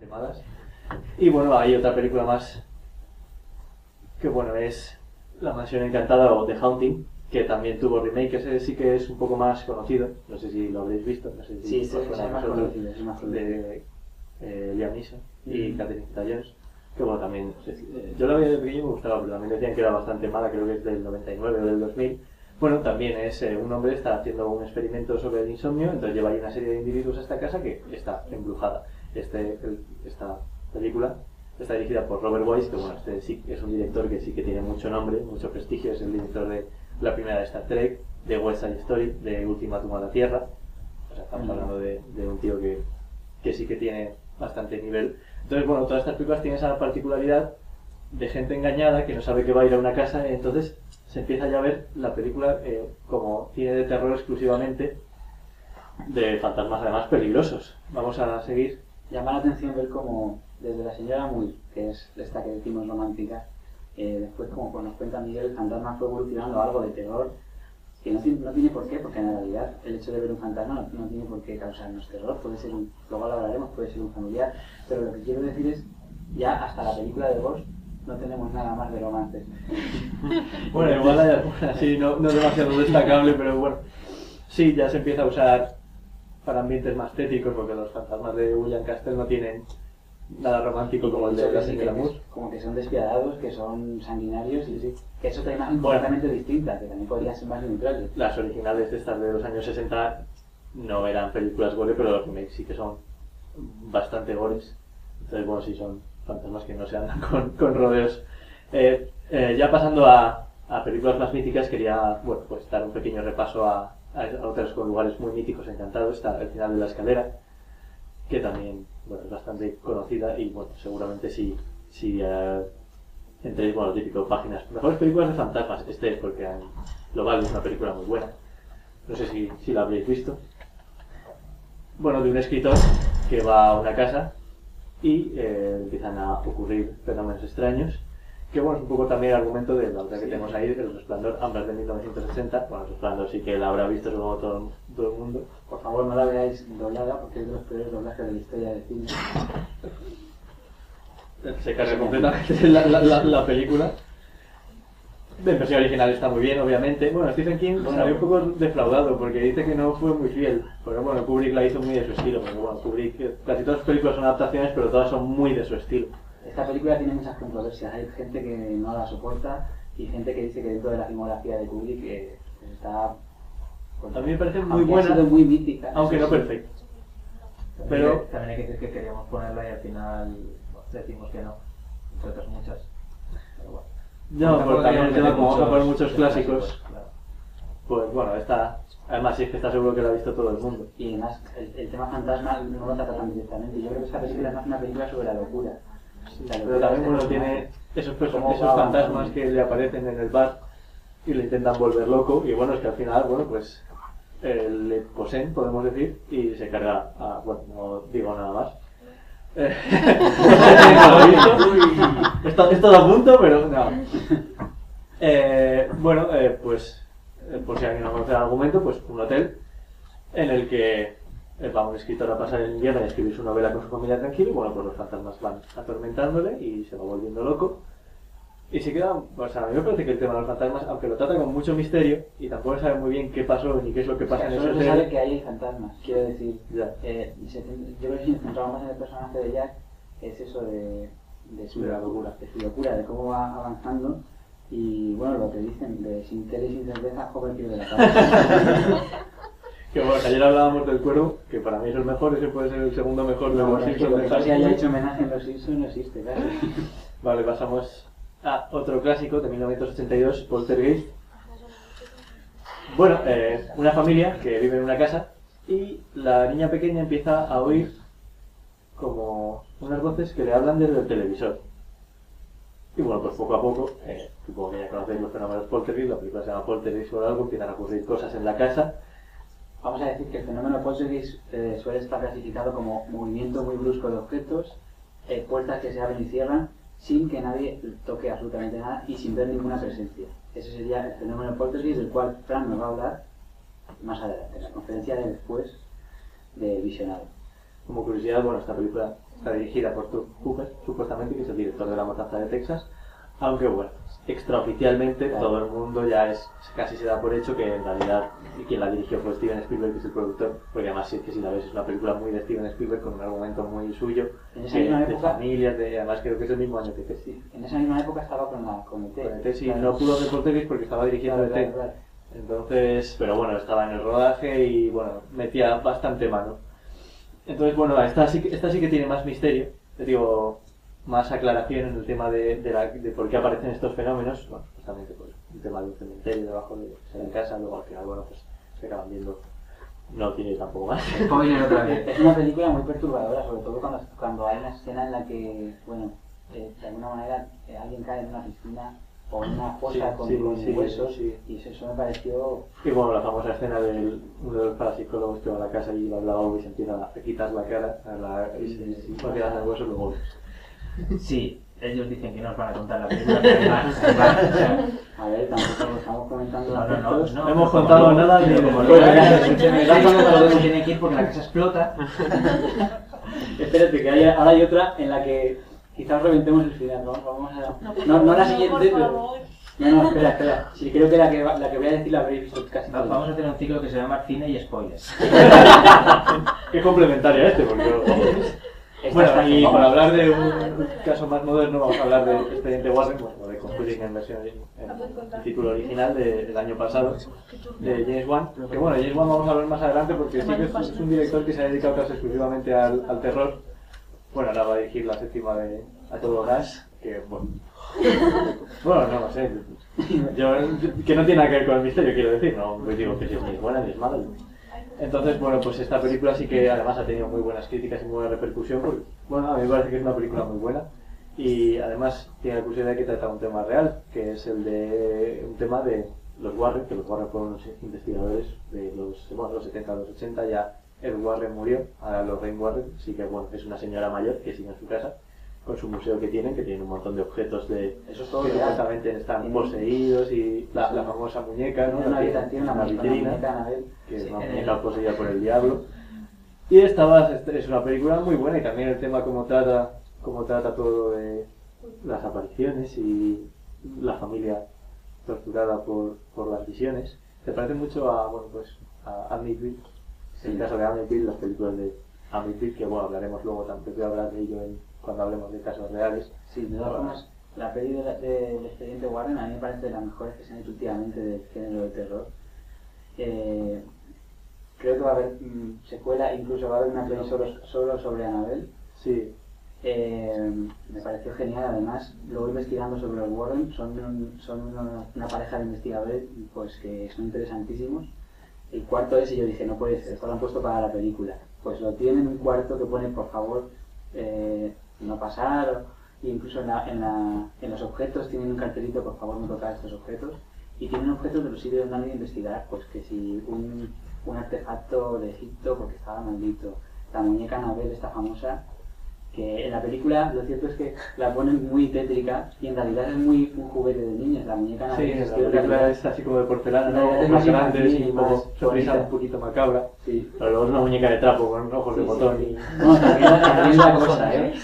Malas. Y bueno, hay otra película más que bueno es La Mansión Encantada o The Haunting, que también tuvo remake. Ese sí que es un poco más conocido, no sé si lo habréis visto, no sé si sí, es más conocido, es más conocido. De Liam Neeson y Catherine Zeta-Jones, que bueno, también yo la veía de pequeño y me gustaba, pero también decían que era bastante mala, creo que es del 99 o del 2000. Bueno, también es un hombre está haciendo un experimento sobre el insomnio, entonces lleva ahí una serie de individuos a esta casa que está embrujada. Esta película está dirigida por Robert Wise, que bueno, este sí es un director que sí que tiene mucho nombre, mucho prestigio, es el director de la primera de Star Trek, de West Side Story, de Ultimátum a la Tierra. O sea, estamos hablando de un tío que sí que tiene bastante nivel. Entonces, bueno, todas estas películas tienen esa particularidad de gente engañada que no sabe que va a ir a una casa, entonces se empieza ya a ver la película como cine de terror exclusivamente de fantasmas además peligrosos. Vamos a seguir. Llama la atención ver cómo desde la señora Muy, que es esta que decimos romántica, después como nos cuenta Miguel, el fantasma fue evolucionando a algo de terror que no tiene por qué, porque en realidad el hecho de ver un fantasma no tiene por qué causarnos terror, puede ser luego lo hablaremos, puede ser un familiar, pero lo que quiero decir es, ya hasta la película de Ghost no tenemos nada más de romances. Bueno, igual hay alguna así, no demasiado destacable, pero bueno, sí, ya se empieza a usar para ambientes más tétricos, porque los fantasmas de William Castle no tienen nada romántico como el de la señora Moore. Como que son despiadados, que son sanguinarios y sí, que es otra imagen completamente distinta, que también podría ser más neutral. Las originales de estas de los años 60 no eran películas gore, pero los remakes sí que son bastante gores. Entonces, bueno, sí son fantasmas que no se andan con rodeos. Ya pasando a películas más míticas, quería pues dar un pequeño repaso a otros lugares muy míticos encantados. Está El final de la escalera, que también es bastante conocida y bueno, seguramente si entréis, bueno, típico, páginas, mejores películas de fantasmas, porque lo vale, es una película muy buena. No sé si la habréis visto. Bueno, de un escritor que va a una casa y empiezan a ocurrir fenómenos extraños, que bueno, es un poco también el argumento de la otra que tenemos ahí, El Resplandor, ambas de 1980. Bueno, El Resplandor sí que la habrá visto supongo todo el mundo. Por favor, no la veáis doblada porque es de los peores doblajes de la historia del cine. Se carga completamente la película. En versión original está muy bien, obviamente. Bueno, Stephen King salió un poco defraudado porque dice que no fue muy fiel. Pero bueno, Kubrick la hizo muy de su estilo. Porque bueno, Kubrick, casi todas sus películas son adaptaciones, pero todas son muy de su estilo. Esta película tiene muchas controversias. Hay gente que no la soporta y gente que dice que dentro de la filmografía de Kubrick está... A mí me parece muy buena, ha sido muy mítica, aunque no perfecta. Pero también hay que decir que queríamos ponerla y al final decimos que no, entre otras muchas. Pero bueno. No, porque también el tema, como vamos a poner muchos clásicos, claro. Pues bueno, además sí es que está seguro que la ha visto todo el mundo. Y además el tema fantasma no lo trata tan directamente. Yo creo que esta película es más una película sobre la locura. Pero también bueno, tiene esos fantasmas que le aparecen en el bar y le intentan volver loco, y bueno, es que al final, bueno, pues le poseen, podemos decir, y se carga a, bueno, no digo nada más. Esto da punto, pero no. Pues por si alguien no conoce el argumento, pues un hotel en el que va un escritor a pasar el invierno y a escribir su novela con su familia tranquilo, y bueno, pues los fantasmas van atormentándole y se va volviendo loco. Y se queda, pues a mí me parece que el tema de los fantasmas, aunque lo trata con mucho misterio y tampoco sabe muy bien qué pasó ni qué es lo que pasa en ese hotel. hotel. Solo se sabe que hay fantasmas, quiero decir. Ya. Yo creo que si nos centramos en el personaje de Jack, es eso de su locura, de cómo va avanzando. Y bueno, lo que dicen, de sin tele y sin cerveza, joven pierde la cabeza. Que bueno, que ayer hablábamos del Cuervo, que para mí es el mejor, ese puede ser el segundo mejor de los Simpsons. No, si haya hecho homenaje en los Simpsons no existe, claro. Vale, pasamos a otro clásico de 1982, Poltergeist. Bueno, una familia que vive en una casa y la niña pequeña empieza a oír como unas voces que le hablan desde el televisor. Y bueno, pues poco a poco, supongo que ya conocéis los fenómenos Poltergeist, la película se llama Poltergeist o algo, empiezan a ocurrir cosas en la casa. Vamos a decir que el fenómeno Poltergeist suele estar clasificado como movimiento muy brusco de objetos, puertas que se abren y cierran, sin que nadie toque absolutamente nada y sin ver ninguna presencia. Ese sería el fenómeno Poltergeist, del cual Fran nos va a hablar más adelante, en la conferencia de después de Visionado. Como curiosidad, bueno, esta película está dirigida por Tobe Hooper, supuestamente, que es el director de La Matanza de Texas, aunque bueno, extraoficialmente todo el mundo ya casi se da por hecho que en realidad quien la dirigió fue Steven Spielberg, que es el productor, porque además sí, que si la ves es una película muy de Steven Spielberg con un argumento muy suyo, En esa misma de época, familias, además creo que es el mismo año que E.T. sí, en esa misma época estaba con ET. Con E.T. sí, no pudo hacer Poltergeist porque estaba dirigiendo Claro, E.T. claro. Entonces, pero bueno, estaba en el rodaje y bueno, metía bastante mano. Entonces, bueno, esta sí que tiene más misterio, te digo, más aclaración en el tema de por qué aparecen estos fenómenos. Bueno, justamente por el tema del cementerio debajo de la casa, luego al final, bueno, pues se acaban viendo. No tiene tampoco más. Spoiler otra vez. Es una película muy perturbadora, sobre todo cuando hay una escena en la que, bueno, de alguna manera alguien cae en una piscina o en una fosa con huesos, y eso me pareció... Y bueno, la famosa escena de uno de los parapsicólogos que va a la casa y va al lavabo y se empieza a quitar la cara y se va quedando el hueso luego. Sí, ellos dicen que nos van a contar la película, pero además, A ver, tampoco estamos comentando no hemos contado nada ni de como los lo juegos. tiene que ir porque la casa explota. Espérate, que ahora hay otra en la que quizás reventemos el final, ¿no? Vamos a... No la siguiente, pero... No, espera. Sí, creo que la que voy a decir la habréis visto casi todos. Vamos a hacer un ciclo que se llama cine y spoilers. Qué complementario porque... Bueno, y para hablar de un caso más moderno, vamos a hablar de Expediente Warren, bueno, de Conjuring en versión, el título original del año pasado, de James Wan. Que bueno, James Wan vamos a hablar más adelante porque sí que es un director que se ha dedicado casi exclusivamente al terror. Bueno, ahora va a dirigir la séptima de A Todo Gas, que bueno... Bueno, no sé, que no tiene nada que ver con el misterio, quiero decir, no digo que si es ni buena ni es mala. Entonces, bueno, pues esta película sí que además ha tenido muy buenas críticas y muy buena repercusión, porque, bueno, a mí me parece que es una película muy buena y además tiene la curiosidad de que trata un tema real, que es un tema de los Warren, que los Warren fueron unos investigadores de los 70 a los 80, ya Ed Warren murió, ahora Lorraine Warren, sí que bueno, es una señora mayor que sigue en su casa, con su museo que tienen un montón de objetos eso es todo que real. supuestamente están poseídos y la famosa muñeca, ¿no? Tiene una vitrina, Annabelle, que es una muñeca poseída por el diablo. Y esta es una película muy buena y también el tema como trata todo de las apariciones y la familia torturada por las visiones. Se parece mucho a Amityville, el caso de Amityville, las películas de Amityville, que bueno, hablaremos luego, también voy a hablar de ello cuando hablemos de casos reales. Sí, de todas formas, la peli del Expediente Warren a mí me parece de las mejores que se han hecho últimamente del género de terror. Creo que va a haber secuela, incluso va a haber una peli solo sobre Annabelle. Sí. Me pareció genial, además, luego investigando sobre los Warren, son una pareja de investigadores pues que son interesantísimos. El cuarto ese yo dije, no puede ser, esto lo han puesto para la película. Pues lo tienen, un cuarto que pone, por favor, no pasar, e incluso en los objetos tienen un cartelito, por favor no tocar estos objetos, y tienen objetos que los sirve de nadie investigar, pues que si un artefacto de Egipto porque estaba maldito, la muñeca Annabelle, esta famosa, que en la película lo cierto es que la ponen muy tétrica y en realidad es muy un juguete de niños, la muñeca Annabelle. Sí, la película es así como de porcelana, ¿no? Es Más más grande infantil, y un más poco sonrisa bonita. un poquito macabra. Sí. Pero luego es una muñeca de trapo con ojos de botón. Sí. No, también es la cosa, ¿eh?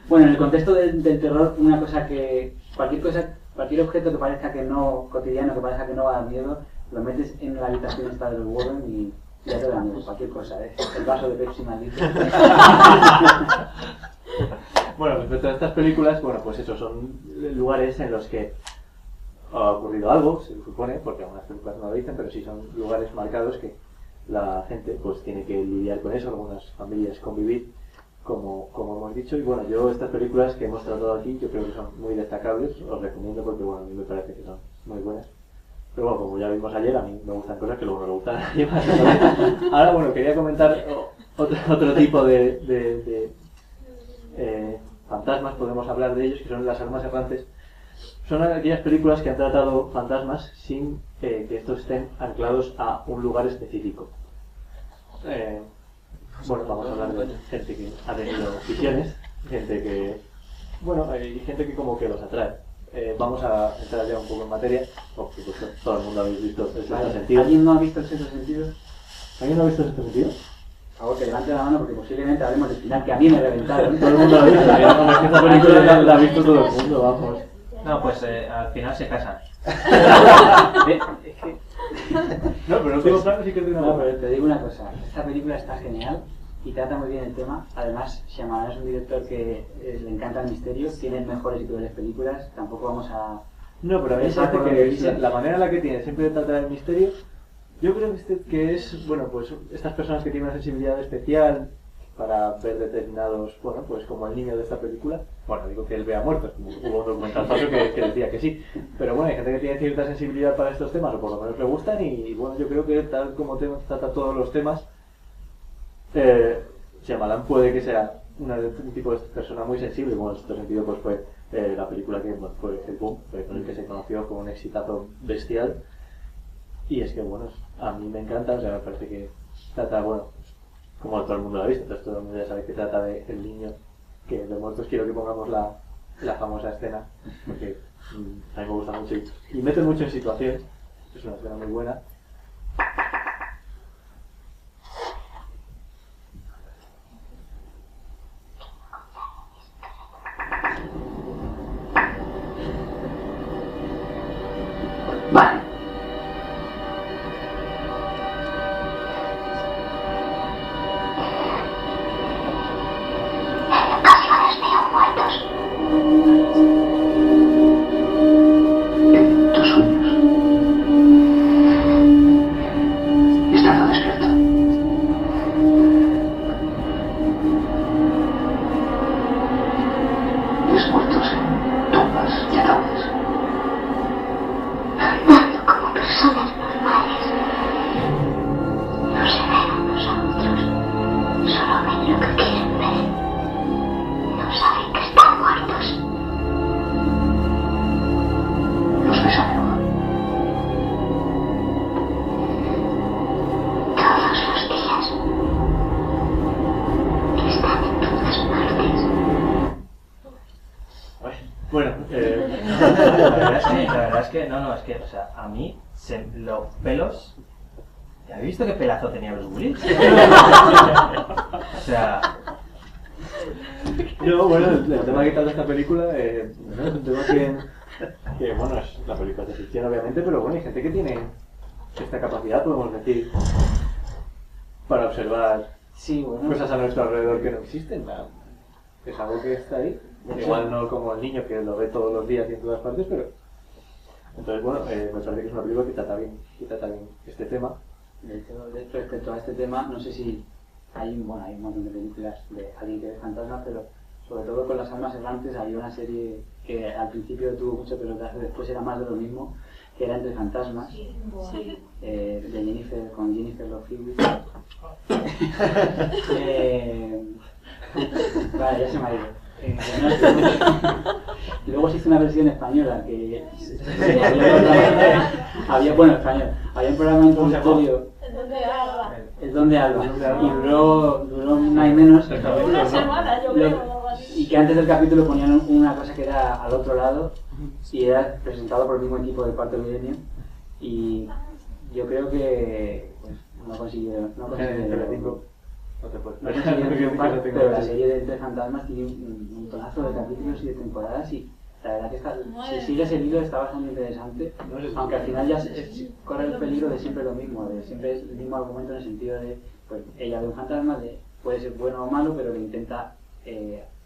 Bueno, en el contexto del terror, una cosa que... Cualquier objeto que parezca que no... cotidiano, que parezca que no va a dar miedo, lo metes en la habitación esta de los Warren y ya te da miedo, cualquier cosa, ¿eh? El vaso de Pepsi maldito. Bueno, respecto a estas películas, bueno, pues eso, son lugares en los que ha ocurrido algo, se supone, porque algunas películas no lo dicen, pero sí son lugares marcados que la gente pues tiene que lidiar con eso, algunas familias convivir, como hemos dicho. Y bueno, yo estas películas que hemos tratado aquí, yo creo que son muy destacables, os recomiendo porque bueno, a mí me parece que son muy buenas. Pero bueno, como ya vimos ayer, a mí me gustan cosas que luego no le gustan a nadie más. Ahora, bueno, quería comentar otro tipo de fantasmas, podemos hablar de ellos, que son las almas errantes. Son aquellas películas que han tratado fantasmas sin que estos estén anclados a un lugar específico. Bueno, vamos a hablar de gente que ha tenido visiones, gente que... Bueno, hay gente que como que los atrae. Vamos a entrar ya un poco en materia, porque pues, todo el mundo habéis visto el sexto sentido. ¿Alguien no ha visto el sexto sentido? ¿Alguien no ha visto el sexto sentido? Por favor, que levante la mano porque posiblemente hablemos del final que a mí me reventaron. Todo el mundo lo ha visto, esta película la ha visto todo el mundo, vamos. No, pues al final se casan. Es que... No, pero no tengo claro, sí que es de una No, buena. pero te digo una cosa, esta película está genial y trata muy bien el tema. Además, Shyamalan es un director que le encanta el misterio, tiene mejores y peores películas, tampoco vamos a... No, pero a mí me parece que la manera en la que tiene siempre de tratar el misterio, yo creo que es, bueno, pues estas personas que tienen una sensibilidad especial para ver determinados, bueno, pues como el niño de esta película, bueno, digo que él vea muertos, como hubo un documental falso que decía que sí, pero bueno, hay gente que tiene cierta sensibilidad para estos temas, o por lo menos le gustan, y bueno, yo creo que tal como trata todos los temas, Shyamalan puede que sea un tipo de persona muy sensible, bueno, en este sentido pues fue la película que bueno, fue el boom, fue con el que se conoció como un exitazo bestial, y es que bueno, a mí me encanta, o sea, me parece que trata, bueno, como todo el mundo lo ha visto, entonces todo el mundo ya sabe que trata de el niño, que de muertos quiero que pongamos la famosa escena, porque a mí me gusta mucho y mete mucho en situación, es una escena muy buena. Vale. Tus sueños. Estando despierto. Ves muertos en tumbas y ataúdes. Andando como personas normales. No se ven unos a otros. Solo ven lo que quieren ver. No saben que están muertos. Los ves a menudo. Todos los días. Están en todas partes. Bueno, La verdad es que, no, es que, o sea, a mí, los pelos... ¿Habéis visto qué pelazo tenía Bruce Willis? O sea... yo, bueno, el tema que trata esta película, bueno, es un tema que, bueno, es la película de ficción obviamente, pero bueno, hay gente que tiene esta capacidad, podemos decir, para observar Sí, bueno. cosas a nuestro alrededor que no existen. Es algo que está ahí. Igual no como el niño que lo ve todos los días y en todas partes, pero... Entonces, bueno, me parece que es una película que trata bien este tema. De hecho, respecto a este tema, no sé si hay un montón de películas de alguien que ve fantasmas, pero sobre todo con Las almas errantes había una serie que al principio tuvo mucho pelotazo, después era más de lo mismo, que era Entre fantasmas, de Jennifer, con Jennifer Love Hewitt. Vale, ya se me ha ido. Y luego se hizo una versión española que había español, había un programa introductorio, El Don de Alba, y duró nada y menos, Una semana, yo creo, o algo así. y que antes del capítulo ponían una cosa que era al otro lado y era presentado por el mismo equipo del Cuarto Milenio, y yo creo que pues, no consiguieron No te puedes triunfar, pero la serie de Entre fantasmas tiene un montonazo de capítulos y de temporadas, y la verdad que si sigues el hilo está bastante interesante, aunque al final ya corre el peligro de siempre lo mismo, de siempre es el mismo argumento en el sentido de pues ella ve un fantasma, puede ser bueno o malo, pero que intenta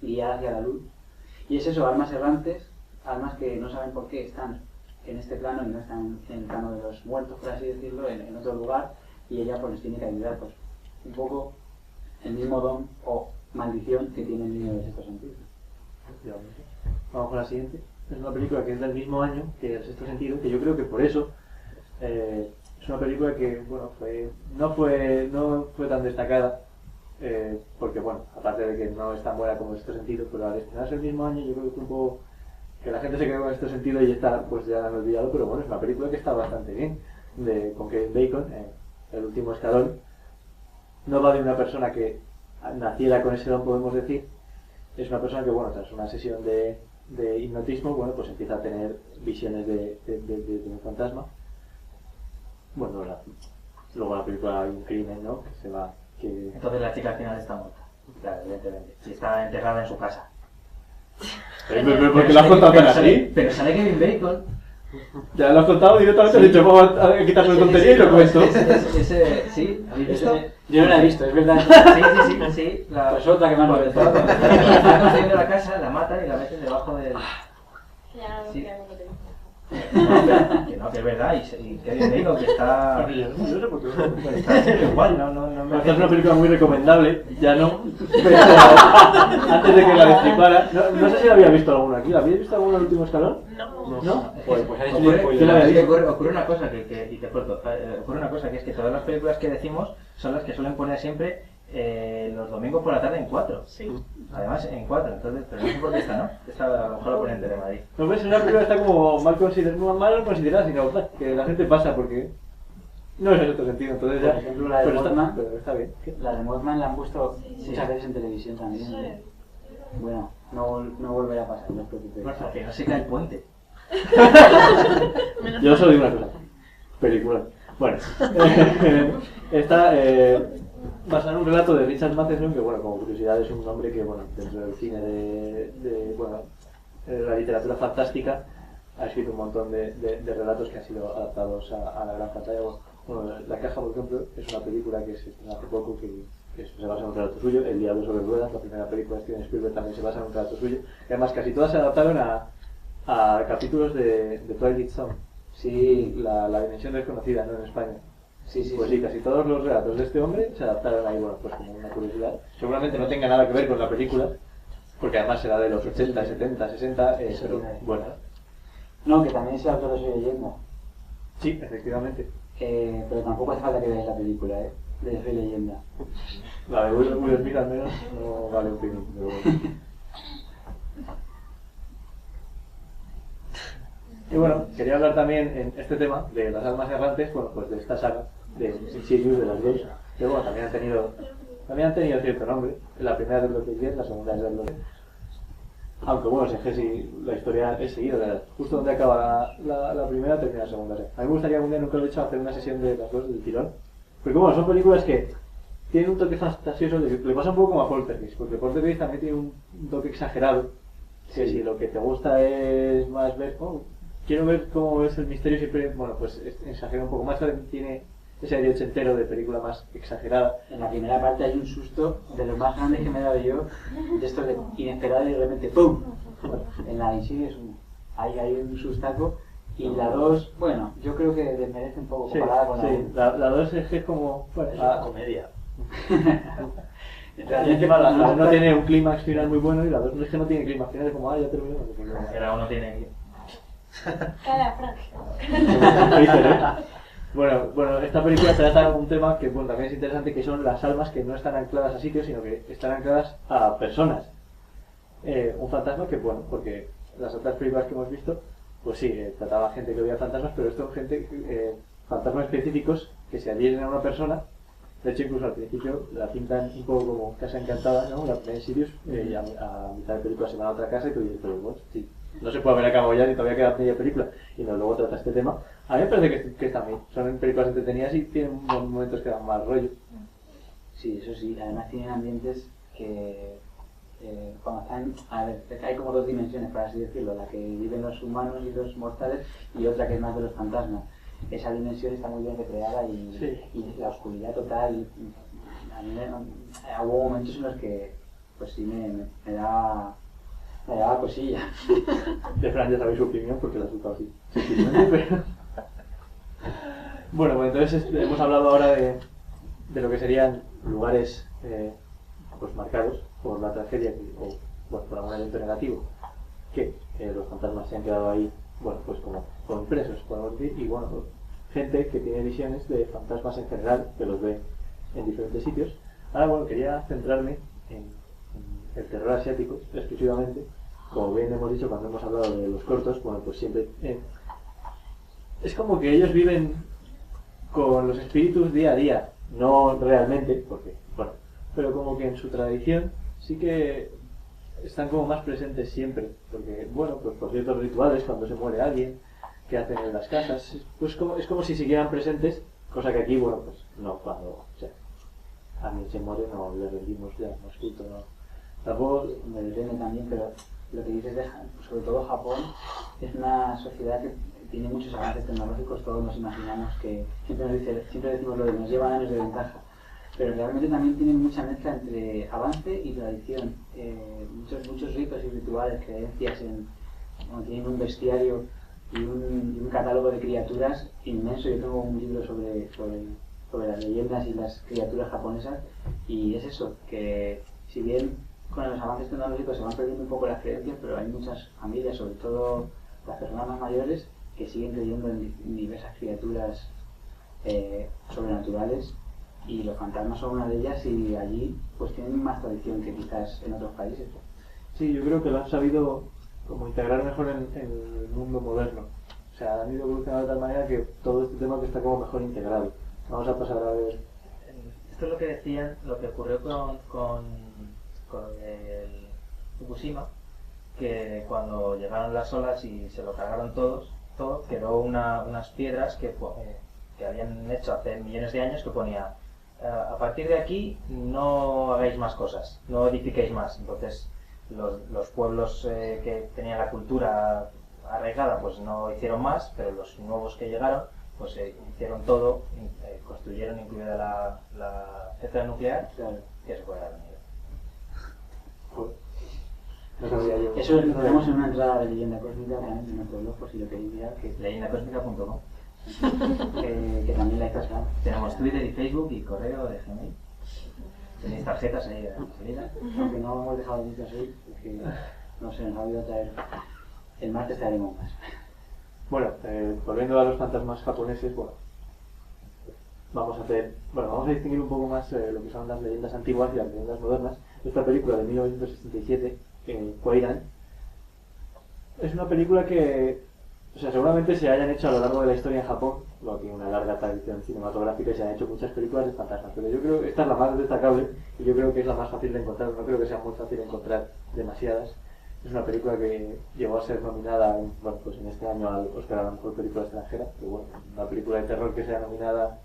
guiar hacia la luz, y es eso, almas errantes, almas que no saben por qué están en este plano y no están en el plano de los muertos, por así decirlo, en otro lugar, y ella pues les tiene que ayudar, pues un poco el mismo don o maldición que tiene el niño de sexto sentido. Vamos con la siguiente. Es una película que es del mismo año que El sexto sentido, que yo creo que por eso es una película que bueno no fue tan destacada, porque bueno, aparte de que no es tan buena como El sexto sentido, pero al estrenarse el mismo año yo creo que fue un poco que la gente se quedó con El sexto sentido y está, pues ya la han olvidado, pero bueno, es una película que está bastante bien, con Kevin Bacon, El último escalón. No va de una persona que naciera con ese don, podemos decir. Es una persona que, bueno, tras una sesión de hipnotismo, bueno, pues empieza a tener visiones de un fantasma. Bueno, luego en la película hay un crimen, ¿no? Que que... Entonces la chica al final está muerta. Claro, evidentemente. Y está enterrada en su casa. Pero ¿por qué lo has contado tan así? Pero sale Kevin Bacon. Ya lo has contado directamente, has dicho, vamos a quitarle la tontería y lo cuento. Sí, ¿habéis visto? Yo no la he visto, es verdad. Sí. Pues otra que me han Cuando contado. está construyendo la casa, la matan y la meten debajo del... Ya no Sí. queda como te digo. Que es verdad, y Kevin Bacon que está... Yo sé por qué. Está igual, no me... Esta es una película muy recomendable, ya no, pero antes de que la destripara, no sé si la había visto alguna aquí, ¿la habíais visto alguna en el último escalón? ¿No? Pues ahí Ocurre, estoy ¿Qué la habéis visto? ocurre una cosa y te corto, ocurre una cosa que es que todas las películas que decimos son las que suelen poner siempre los domingos por la tarde en 4. Sí. Además en 4, entonces, pero no sé por qué esta no. Esta a lo mejor la ponen en Telemadrid. ¿No ves? Una película está como mal considerada, sino que la gente pasa porque no es en otro sentido, entonces ya... Por ejemplo, la de pero está, Mothman. pero está bien. La de Mothman la han puesto muchas veces en televisión también. Sí. Bueno, no volverá a pasar, no os preocupéis. Rafa, que no se cae el puente. Yo solo digo una cosa. Película. Bueno, está basada en un relato de Richard Matheson, que bueno, como curiosidad es un hombre que bueno, dentro del cine de la literatura fantástica ha escrito un montón de relatos que han sido adaptados a la gran pantalla. Bueno, La Caja, por ejemplo, es una película que se estrenó hace poco que se basa en un relato suyo. El Diablo sobre ruedas, la primera película de Steven Spielberg, también se basa en un relato suyo. Y además casi todas se adaptaron a capítulos de Twilight Zone. Sí, La dimensión desconocida, ¿no? En España. sí. Pues sí, casi todos los relatos de este hombre se adaptaron ahí, bueno, pues como una curiosidad. Seguramente no tenga nada que ver con la película, porque además será de los 80, 70, 60, pero bueno. No, que también es el autor de Soy Leyenda. Sí, efectivamente. Pero tampoco hace falta que veáis la película, de Soy Leyenda. La de Will Smith al menos no vale un pino, pero bueno. Y bueno, quería hablar también en este tema de las almas errantes, bueno, pues de esta saga, de Insidious, de las dos, que bueno, también han tenido cierto nombre. La primera es del 2010, la segunda es del 2010. Aunque bueno, si es que si la historia es seguida, ¿verdad? Justo donde acaba la primera termina la segunda. A mí me gustaría algún día, nunca lo he hecho, hacer una sesión de las dos del tirón. Porque bueno, son películas que tienen un toque fantasioso, le pasa un poco como a Poltergeist, porque Poltergeist también tiene un toque exagerado, que si lo que te gusta es más ver, quiero ver cómo es el misterio, siempre, bueno, pues exagera un poco más, tiene ese aire ochentero de película más exagerada. En la primera parte hay un susto de los más grandes que me he dado yo, de esto de inesperado y de repente ¡pum! En la Insidious hay un sustaco, y la 2, bueno, yo creo que desmerece un poco comparada con la 1. Sí, la 2 es que es como, bueno, Es una comedia. realmente la 1 no tiene un clímax final muy bueno y la 2 es que no tiene clímax final, es como, ya terminó. Era uno tiene... Cada franja. Bueno, esta película trata un tema que bueno, también es interesante, que son las almas que no están ancladas a sitios, sino que están ancladas a personas. Un fantasma que, bueno, porque las otras películas que hemos visto, pues sí, trataba gente que veía fantasmas, pero esto gente, fantasmas específicos que se adhieren a una persona. De hecho, incluso al principio la pintan un poco como Casa Encantada, ¿no? La primera Sirius, y a mitad de película se van a otra casa y tú dices, pero bueno, sí, no se puede haber acabado ya ni todavía queda media película. Y no, luego trata este tema. A mí me parece que están bien, son películas entretenidas y tienen momentos que dan más rollo. Sí, eso sí, además tienen ambientes que cuando están, a ver, hay como dos dimensiones, por así decirlo, la que viven los humanos y los mortales y otra que es más de los fantasmas. Esa dimensión está muy bien recreada y, Sí. y la oscuridad total. A mí hubo momentos en los que pues sí me daba cosilla. De Fran ya sabéis su opinión porque la he soltado así. Pero... Bueno, pues entonces hemos hablado ahora de lo que serían lugares pues marcados por la tragedia o bueno, por algún evento negativo, que los fantasmas se han quedado ahí, bueno, pues como impresos, podemos decir, y bueno, pues, gente que tiene visiones de fantasmas en general, que los ve en diferentes sitios. Ahora, bueno, quería centrarme en el terror asiático exclusivamente. Como bien hemos dicho cuando hemos hablado de los cortos, bueno, pues siempre es como que ellos viven con los espíritus día a día, no realmente, porque, bueno, pero como que en su tradición sí que están como más presentes siempre, porque, bueno, pues por ciertos rituales, cuando se muere alguien, que hacen en las casas, pues es como si siguieran presentes, cosa que aquí, bueno, pues no, cuando, o sea, a mí se muere, no le rendimos ya, no es culto, no. Tampoco, Me depende también, pero lo que dices de sobre todo Japón es una sociedad que tiene muchos avances tecnológicos, todos nos imaginamos que siempre decimos lo de nos llevan años de ventaja, pero realmente también tienen mucha mezcla entre avance y tradición. Muchos ritos y rituales, creencias tienen un bestiario y un catálogo de criaturas inmenso. Yo tengo un libro sobre las leyendas y las criaturas japonesas, y es eso, que si bien con los avances tecnológicos se van perdiendo un poco las creencias, pero hay muchas familias, sobre todo las personas más mayores, que siguen creyendo en diversas criaturas sobrenaturales, y los fantasmas son una de ellas, y allí pues tienen más tradición que quizás en otros países. sí, yo creo que lo han sabido como integrar mejor en el mundo moderno. O sea, han ido evolucionando de tal manera que todo este tema que está como mejor integrado. Vamos a pasar a ver. Esto es lo que decían, lo que ocurrió con el Fukushima, que cuando llegaron las olas y se lo cargaron todo, quedó unas piedras que habían hecho hace millones de años que ponía a partir de aquí no hagáis más cosas, no edifiquéis más. Entonces los pueblos que tenían la cultura arraigada pues no hicieron más, pero los nuevos que llegaron pues hicieron todo, construyeron incluida la central nuclear, Claro. que se fue a la mierda. Joder, no sabía yo. Eso lo tenemos en una entrada de leyenda cósmica también en nuestro blog, por si lo queréis mirar, que Leyendacosmica.com. también la he pasado. Tenemos Twitter y Facebook y correo de Gmail. Tenéis tarjetas ahí de salida. Aunque no hemos dejado muchas hoy, porque no sé, nos ha habido traer. El martes traeremos más. Bueno, volviendo a los fantasmas japoneses, vamos a distinguir un poco más lo que son las leyendas antiguas y las leyendas modernas. Esta película de 1967, Kwaidan, es una película que, o sea, seguramente se hayan hecho a lo largo de la historia en Japón, tiene una larga tradición cinematográfica y se han hecho muchas películas de fantasmas, pero yo creo que esta es la más destacable y yo creo que es la más fácil de encontrar, no creo que sea muy fácil encontrar demasiadas. Es una película que llegó a ser nominada en este año al Oscar a la mejor película extranjera, pero bueno, una película de terror que sea nominada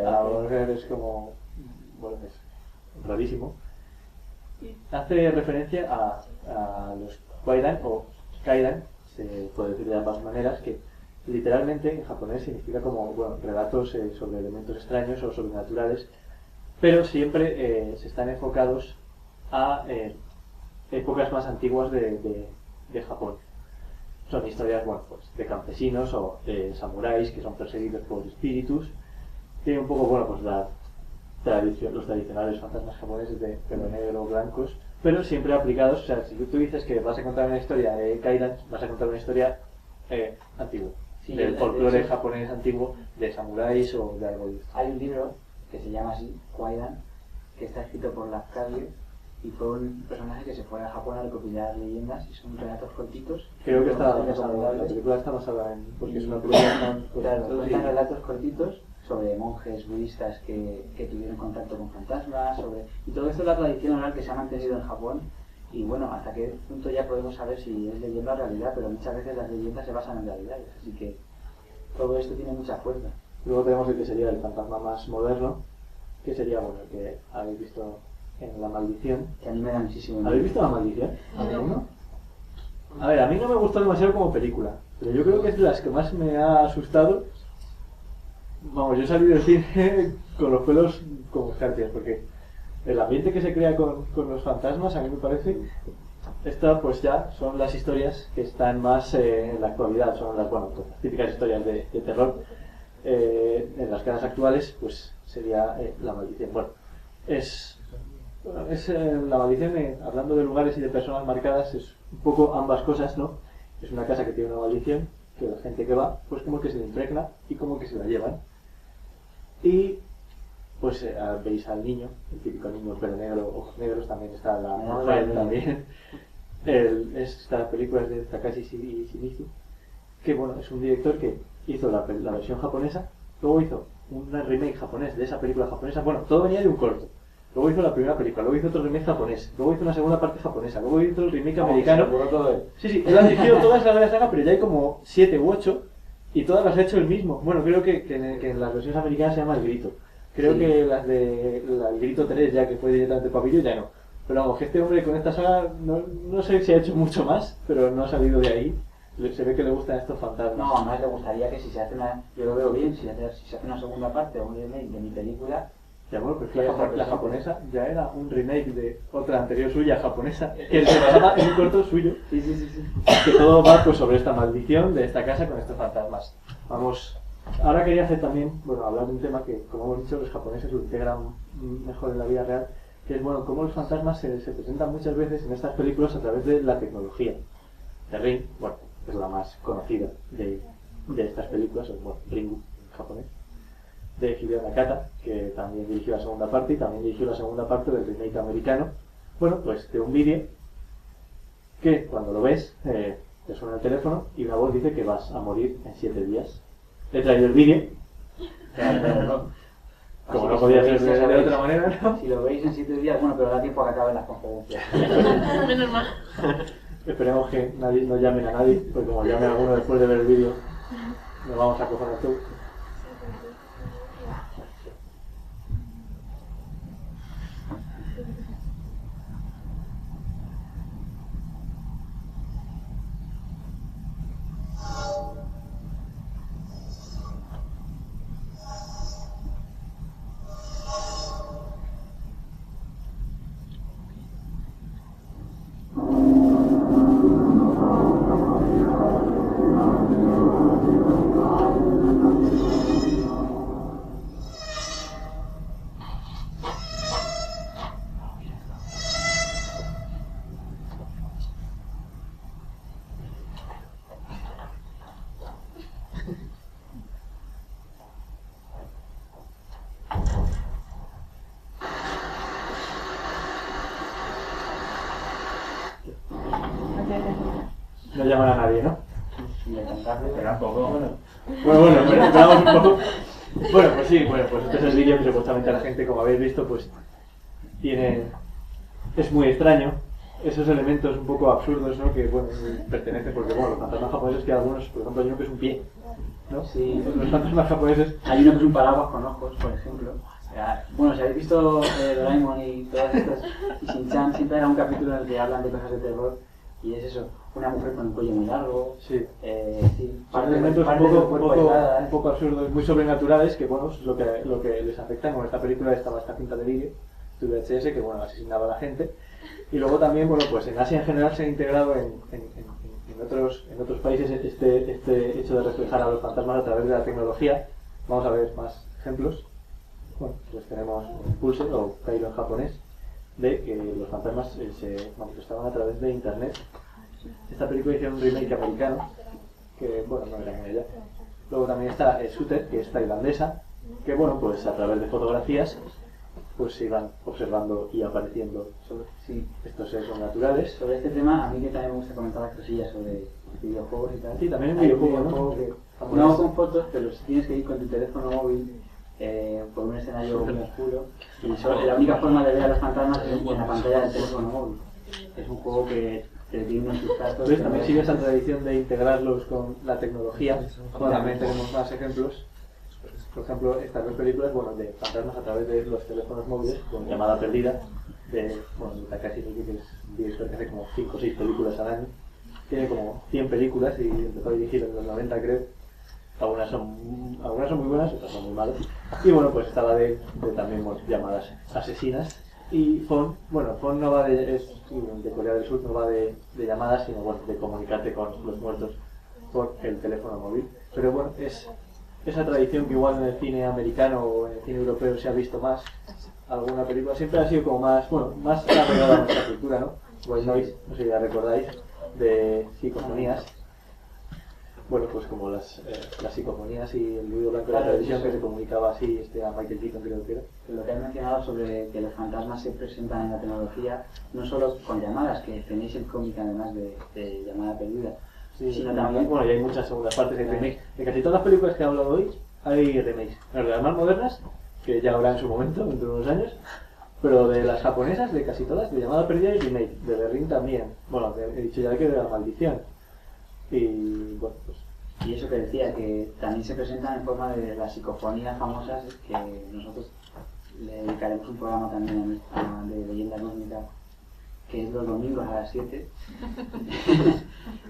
a Oscar es como, es rarísimo. Y hace referencia a los Kwaidan o Kaidan, se puede decir de ambas maneras, que literalmente en japonés significa como relatos sobre elementos extraños o sobrenaturales, pero siempre se están enfocados a épocas más antiguas de Japón. Son historias de campesinos o de samuráis que son perseguidos por espíritus. Tiene un poco los tradicionales fantasmas japoneses de pelo negro o blancos, pero siempre aplicados. O sea, si tú dices que vas a contar una historia de Kaidan, vas a contar una historia antigua, Sí, del de folclore hecho, japonés antiguo, de samuráis o de algo de esto. hay un libro que se llama así, Kwaidan, que está escrito por Lafcadio, y fue un personaje que se fue a Japón a recopilar leyendas, y son relatos cortitos. Creo que la saludables. película está basada en, porque es una película tan Claro, cuentan relatos cortitos sobre monjes budistas que tuvieron contacto con fantasmas, y todo esto es la tradición oral que se ha mantenido en Japón. Y bueno, hasta qué punto ya podemos saber si es leyenda o realidad, pero muchas veces las leyendas se basan en realidades, así que todo esto tiene mucha fuerza. Luego tenemos el que sería el fantasma más moderno, que sería el que habéis visto en La Maldición. Que a mí me da muchísimo miedo. ¿Habéis visto La Maldición? No. A ver, a mí no me gustó demasiado como película, pero yo creo que es de las que más me ha asustado. Vamos, yo salí del cine con los pelos como escarpias, porque el ambiente que se crea con los fantasmas, a mí me parece, esta pues ya son las historias que están más en la actualidad, son las típicas historias de terror. En las caras actuales pues sería La Maldición. La Maldición, hablando de lugares y de personas marcadas, es un poco ambas cosas, ¿no? Es una casa que tiene una maldición, que la gente que va, pues como que se le impregna y como que se la llevan. Y pues veis al niño, el típico niño pelo negro, ojos negros, también está la mujer, también. Esta película es de Takashi Shimizu, que es un director que hizo la versión japonesa, luego hizo un remake japonés de esa película japonesa, todo venía de un corto. Luego hizo la primera película, luego hizo otro remake japonés, luego hizo una segunda parte japonesa, luego hizo el remake americano. Sí, él ha dirigido todas las de la saga, pero ya hay como 7 u 8 y todas las ha hecho él mismo. Creo que en las versiones americanas se llama El Grito, Creo Sí. que las de El Grito 3, ya que fue directamente para vídeo, ya no. Pero vamos, que este hombre con esta saga, no sé si ha hecho mucho más, pero no ha salido de ahí. Se ve que le gustan estos fantasmas. No, más le gustaría que si se hace una... Yo lo veo bien, si se hace una segunda parte o un remake de mi película... Ya, bueno, pues que la japonesa ya era un remake de otra anterior suya japonesa, que se basaba en un corto suyo, Sí, sí, sí, sí. que todo va pues sobre esta maldición de esta casa con estos fantasmas. Vamos, ahora quería hacer también, bueno, hablar de un tema que, como hemos dicho, los japoneses lo integran mejor en la vida real, que es, bueno, cómo los fantasmas se presentan muchas veces en estas películas a través de la tecnología. The Ring, bueno, es la más conocida de estas películas, o bueno, Ringu en japonés, de Hideo Nakata, que también dirigió la segunda parte y también dirigió la segunda parte del remake americano. Bueno, pues de un vídeo que cuando lo ves te suena el teléfono y una voz dice que vas a morir en 7 días. He traído el vídeo, como no podía ser de otra manera, ¿no? Si lo veis en 7 días, bueno, pero da tiempo a que acaben las conferencias. Menos mal. Esperemos que nadie no llamen a nadie, porque como llame a alguno después de ver el vídeo, nos vamos a cojonar todos. No llaman a nadie, ¿no? Me contaste, Pero un poco. Bueno, esperamos un poco. Bueno, pues sí, bueno, pues este es el vídeo que supuestamente la gente, como habéis visto, pues es muy extraño. Esos elementos un poco absurdos, ¿no? Que, bueno, pertenecen, porque, bueno, los fantasmas japoneses que algunos, por ejemplo, hay uno que es un pie, ¿no? Sí. Los fantasmas japoneses, Hay uno que es un paraguas con ojos, por ejemplo. Bueno, si habéis visto Doraemon y todas estas, y Shin-Chan, siempre hay un capítulo en el que hablan de cosas de terror, y es eso, una mujer con el cuello muy largo, sí. Sí, Son elementos un poco absurdos, muy sobrenaturales, que, bueno, es lo que les afecta. Con esta película estaba esta cinta de vídeo, de VHS, que, bueno, asesinaba a la gente. Y luego también, bueno, pues en Asia en general se ha integrado en otros países este hecho de reflejar a los fantasmas a través de la tecnología. Vamos a ver más ejemplos. Bueno, pues tenemos Pulse o Kairo en japonés, de que los fantasmas se manifestaban a través de internet. Esta película hicieron un remake americano, que, bueno, no era muy allá. Luego también está Shooter, que es tailandesa, que, bueno, pues a través de fotografías pues se iban observando y apareciendo estos seres naturales. Sobre este tema, a mí que también me gusta comentar las cosillas sobre videojuegos y tal. Sí, también en Hay un videojuegos, videojuego ¿no? que no con fotos, pero si tienes que ir con tu teléfono móvil por un escenario muy oscuro, y la única forma de ver a los fantasmas es en la pantalla del teléfono móvil. Es un juego que tiene unos sustos. Entonces también sigue esa tradición de integrarlos con la tecnología. Bueno, también tenemos más ejemplos. Por ejemplo, estas dos películas, bueno, de fantasmas a través de los teléfonos móviles, con Llamada Perdida, de Takashi Miike, que es un director que hace como 5 o 6 películas al año. Tiene como 100 películas y empezó a dirigir en los 90, creo. Algunas son muy buenas, otras son muy malas. Y bueno, pues estaba de también, bueno, llamadas asesinas. Y Phone no va de Corea del Sur, no va de llamadas, sino, bueno, de comunicarte con los muertos por el teléfono móvil. Pero bueno, es esa tradición que igual en el cine americano o en el cine europeo se ha visto más. Alguna película siempre ha sido como más, bueno, más arraigada a nuestra cultura, ¿no? White Noise, no sé si ya recordáis, de psicofonías. Bueno, pues como las psicofonías y el ruido blanco de la televisión, que se comunicaba así a Michael Keaton, creo que era. Lo que has mencionado sobre que los fantasmas se presentan en la tecnología, no solo con llamadas, que tenéis el cómic además de Llamada Perdida, Sí, sino también... bueno, y hay muchas segundas partes, hay remakes. De casi todas las películas que he hablado hoy, hay remakes. De las más modernas, que ya habrá en su momento, dentro de unos años, pero de las japonesas, de casi todas, de Llamada Perdida y remake. De The Ring también. Bueno, he dicho ya que de La Maldición. Y bueno, pues... Y eso que decía, que también se presentan en forma de las psicofonías famosas que nosotros le dedicaremos un programa también de leyenda cósmica, que es los domingos a las 7.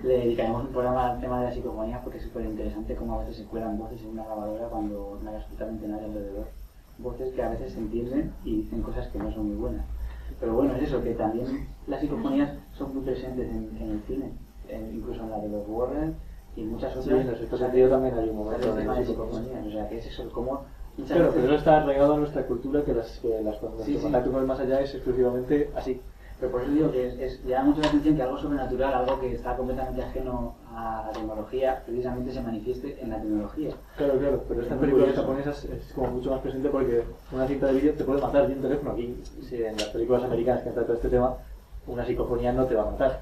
Le dedicaremos un programa al tema de las psicofonías porque es súper interesante cómo a veces se cuelan voces en una grabadora cuando no hay absolutamente nadie alrededor. Voces que a veces se entienden y dicen cosas que no son muy buenas. Pero bueno, es eso, que también las psicofonías son muy presentes en el cine, incluso en la de los Warren y muchas otras. Sí, en ese sentido también hay un momento de de psicofonías. O sea, que es eso, como claro, pero eso está arraigado a nuestra cultura, que nuestro contacto con el más allá es exclusivamente así. Pero por eso digo que llama mucho la atención que algo sobrenatural, algo que está completamente ajeno a la tecnología, precisamente se manifieste en la tecnología. Claro, claro, pero estas películas japonesas es como mucho más presente porque una cinta de vídeo te puede matar de un teléfono. Aquí, si en las películas americanas que han tratado este tema, una psicofonía no te va a matar.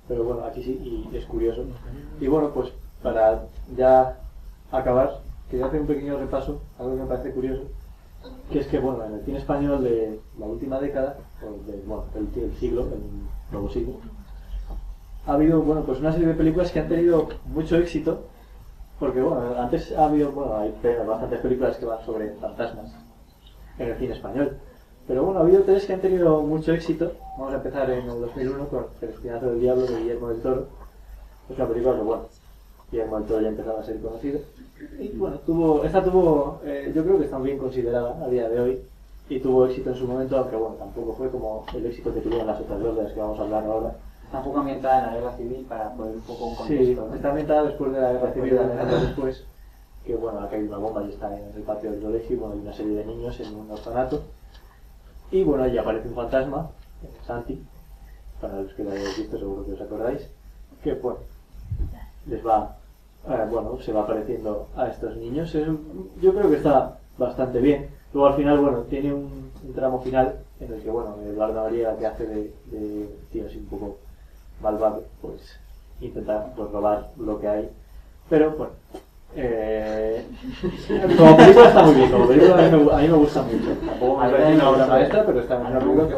Pero bueno, aquí sí, y es curioso. Y bueno, pues para ya acabar, quería hacer un pequeño repaso, algo que me parece curioso, que es que bueno, en el cine español de la última década, o del siglo, el nuevo siglo, ha habido bueno, pues una serie de películas que han tenido mucho éxito, porque bueno, antes ha habido, bueno, hay bastantes películas que van sobre fantasmas en el cine español, pero bueno, ha habido tres que han tenido mucho éxito. Vamos a empezar en el 2001 con El Espinazo del Diablo de Guillermo del Toro. Es una película que bueno, Guillermo del Toro ya empezaba a ser conocido. Y bueno, esta tuvo, yo creo que está bien considerada a día de hoy y tuvo éxito en su momento, aunque bueno, tampoco fue como el éxito que tuvieron las otras dos de las que vamos a hablar ahora. Está un poco ambientada en la guerra civil para poner un poco un contexto. Sí, ¿no? está ambientada después de la guerra civil, después que bueno, ha caído una bomba y está en el patio del colegio y bueno, hay una serie de niños en un orfanato y bueno, allí aparece un fantasma, Santi, para los que lo hayáis visto seguro que os acordáis, que bueno, les va se va apareciendo a estos niños. Yo creo que está bastante bien. Luego al final, bueno, tiene un tramo final en el que, bueno, Eduardo María, que hace de tío así un poco malvado, pues intenta pues, robar lo que hay. Pero bueno, como película está muy bien, como película a mí me gusta mucho. Tampoco me parece una obra maestra, pero está una película que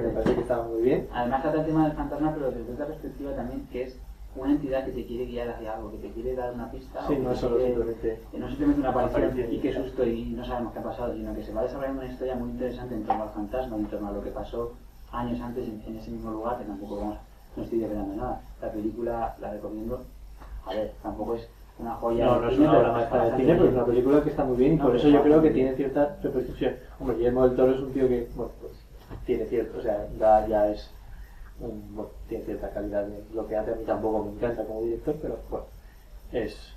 me parece que está muy bien. Además trata el tema del fantasma, pero desde otra perspectiva también, que es una entidad que te quiere guiar hacia algo, que te quiere dar una pista. Sí, no es solo simplemente una aparición y qué susto y no sabemos qué ha pasado, sino que se va desarrollando una historia muy interesante en torno al fantasma, en torno a lo que pasó años antes en ese mismo lugar, que tampoco no estoy revelando nada. La película la recomiendo. A ver, tampoco es una joya. No es una obra maestra del cine, pero es una película que está muy bien y por eso yo creo que tiene cierta repercusión. Hombre, Guillermo del Toro es un tío que, bueno, pues tiene cierto, o sea, ya es tiene cierta calidad de lo que hace. A mí tampoco me encanta como director, pero bueno, es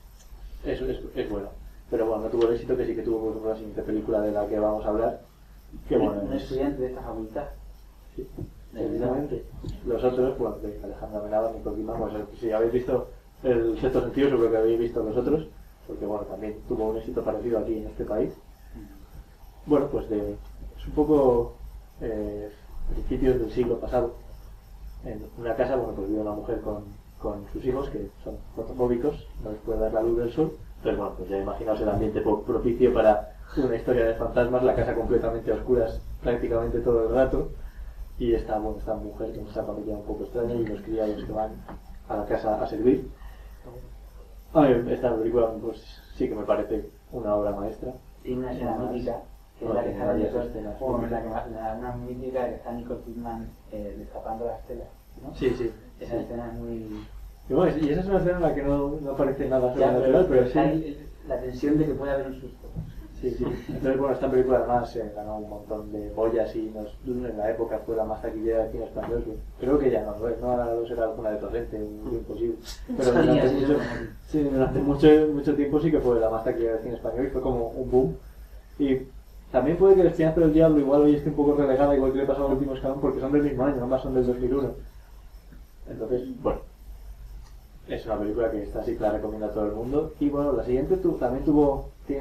bueno. Pero bueno, no tuvo el éxito que sí que tuvo por ejemplo la siguiente película de la que vamos a hablar, que bueno, un estudiante de esta facultad. Sí, evidentemente. Los otros, bueno, de Alejandra Amenábar, Nicole Kidman, pues si habéis visto El Sexto Sentido, seguro que habéis visto los otros, porque bueno, también tuvo un éxito parecido aquí en este país. Bueno, pues es un poco principios del siglo pasado. En una casa, bueno, pues vive una mujer con sus hijos que son fotofóbicos, no les puede dar la luz del sol, pero bueno, pues ya imaginaos el ambiente propicio para una historia de fantasmas, la casa completamente a oscuras prácticamente todo el rato, y esta mujer que es esta familia un poco extraña y los criados que van a la casa a servir. A mí esta película pues sí que me parece una obra maestra. Tiene una escena mítica, que es la que sale una mítica que está Nicole Kidman destapando las telas, ¿no? Sí. Esa escena es muy... Y bueno, y esa es una escena en la que no aparece nada sobrenatural, pero sí la tensión de que puede haber un susto. Sí. Entonces, bueno, esta película además ganó un montón de boyas y en la época fue la más taquillera del cine español. Creo que ya no lo es, ¿no? Ahora lo será alguna de Torrente, imposible. Pero durante mucho tiempo sí que fue la más taquillera del cine español y fue como un boom. Y también puede que El Espinazo del Diablo igual hoy esté un poco relegada, igual que le pasó al Último Escalón, porque son del mismo año, ambas son del 2001. Entonces, bueno, es una película que está así que la recomiendo a todo el mundo. Y bueno, la siguiente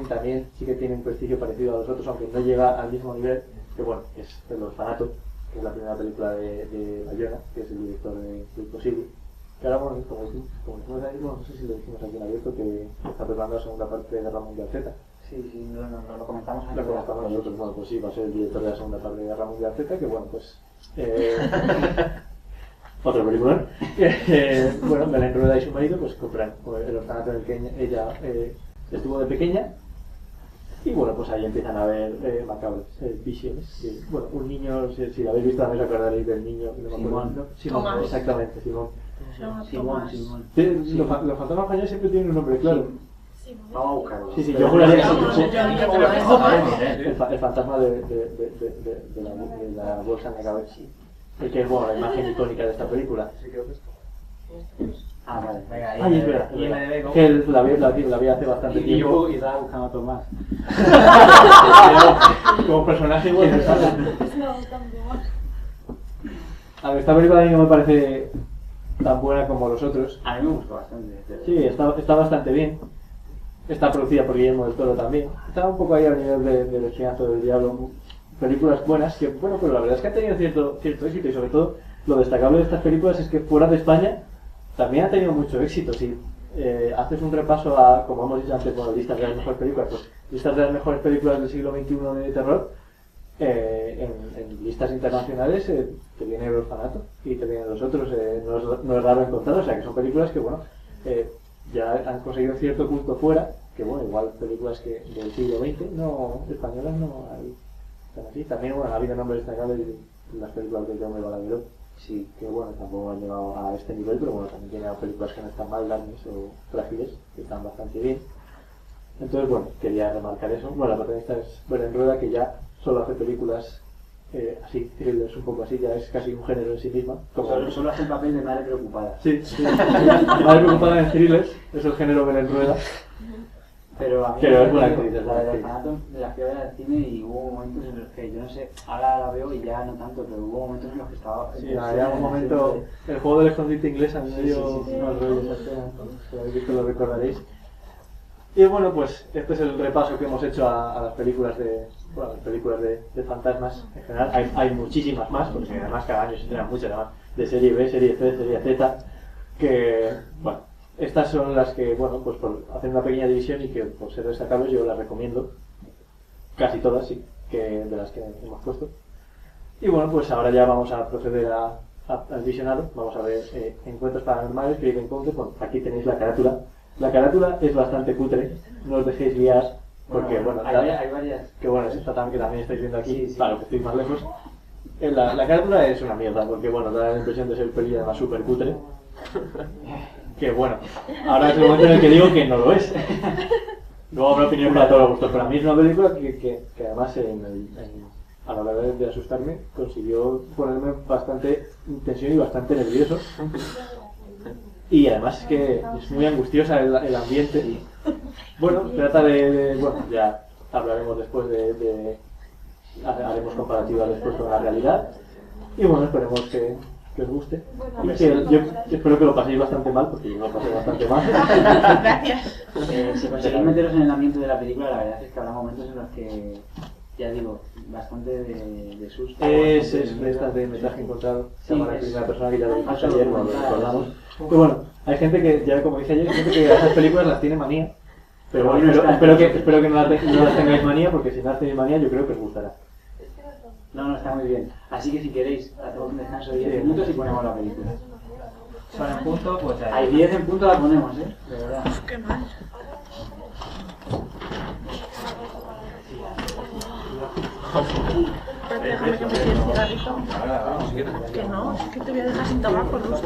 también sí que tiene un prestigio parecido a los otros, aunque no llega al mismo nivel, que bueno, es El Orfanato, que es la primera película de Bayona, que es el director de Imposible. Que ahora, bueno, como decimos ahí, no sé si lo dijimos aquí en abierto, que está preparando la segunda parte de Guerra Mundial Z. Sí, no lo comentamos antes. Lo comentamos nosotros, bueno, pues sí, va a ser el director de la segunda parte de Guerra Mundial Z, que bueno, pues... otra película. Bueno, Belén Rueda y su marido pues compran el orfanato en el que ella estuvo de pequeña Y bueno, pues ahí empiezan a ver macabras visiones. Que, bueno, un niño, si lo habéis visto también os acordaréis del niño. No me acuerdo, Simón. ¿no? Simón, Tomás. exactamente, Simón. Simón. Los fantasmas españoles siempre tienen un nombre claro. Vamos a buscarlo. Sí, yo juraría que Vale, el fantasma de la bolsa en la cabeza. El que es bueno, la imagen icónica de esta película. Ah, vale. Venga, ahí. Ay, es verdad. IMDb, ¿cómo? Que la vi hace bastante tiempo. Y estaba buscando a Tomás. Como personaje igual. No, tampoco. A ver, esta película a mí no me parece tan buena como los otros. A mí me gustó bastante. Sí, está bastante bien. Está producida por Guillermo del Toro también. Está un poco ahí al nivel de El Espinazo del Diablo. Películas buenas que, bueno, pero la verdad es que han tenido cierto éxito y sobre todo lo destacable de estas películas es que fuera de España también han tenido mucho éxito. Si haces un repaso a, como hemos dicho antes, bueno, listas de las mejores películas, pues listas de las mejores películas del siglo XXI de terror, en listas internacionales te viene El Orfanato y te vienen los otros, no es raro encontrar, o sea que son películas que, bueno, ya han conseguido cierto culto fuera, que bueno, igual películas que del siglo XX, no, españolas no hay tan así. También, bueno, ha habido nombres destacables en las películas de Jaume Balagueró, sí, que bueno, tampoco han llegado a este nivel, pero bueno, también tienen películas que no están mal, grandes o frágiles, que están bastante bien. Entonces, bueno, quería remarcar eso. Bueno, la protagonista es Belén Rueda, que ya solo hace películas así, thrillers, un poco así, ya es casi un género en sí misma. Como... Solo hace el papel de madre preocupada. Sí, madre preocupada en thrillers, es el género Belén Rueda. Pero a mí Pero es buena actriz, es la buena del actriz. orfanato la fui a ver al cine y hubo momentos en los que yo no sé, ahora la veo y ya no tanto, pero hubo momentos en los que estaba. Sí, había un momento, el juego del escondite inglés a medio sí. unos rollos esa escena, si habéis visto lo recordaréis. Y bueno, pues este es el repaso que hemos hecho a las películas de fantasmas en general. Hay muchísimas más, porque además cada año se estrenan muchas, además de serie B, serie C, serie Z, que bueno, estas son las que, bueno, pues por hacer una pequeña división y que por ser destacables yo las recomiendo, casi todas, sí, que de las que hemos puesto. Y bueno, pues ahora ya vamos a proceder al visionado. Vamos a ver Encuentros Paranormales, Creepy Encounters. Bueno, aquí tenéis la carátula. La carátula es bastante cutre, no os dejéis liar, porque bueno, hay varias. que bueno, es esta que también estáis viendo aquí, claro que estoy más lejos. La carátula es una mierda, porque bueno, da la impresión de ser peli además súper cutre. Que bueno, ahora es el momento en el que digo que no lo es. Luego habrá opinión para todos los gustos, pero a mí es una película que además a la hora de asustarme consiguió ponerme bastante tensión y bastante nervioso. Y además es que es muy angustiosa el ambiente. Bueno, trata bueno, ya hablaremos después haremos comparativas después con la realidad. Y bueno, esperemos que os guste. Y que yo espero que lo paséis bastante mal, porque yo lo pasé bastante mal. Gracias. Si conseguís meteros en el ambiente de la película, la verdad es que habrá momentos en los que, ya digo, bastante de susto. Es esta de metraje encontrado, se llama La primera persona, que ya lo dijimos ayer, no lo recordamos. Pero bueno, hay gente que, ya como dije ayer, hay gente que a esas películas las tiene manía. Pero bueno, espero que no las tengáis manía, porque si no las tenéis manía yo creo que os gustará. No, está muy bien. Así que si queréis, hacemos un descanso de 10 minutos y ponemos la película. Son en punto, pues ahí. Hay 10 en punto la ponemos, de verdad. Qué mal. Déjame que me tire el cigarrito. Que no, es que te voy a dejar sin tabaco, ¿no?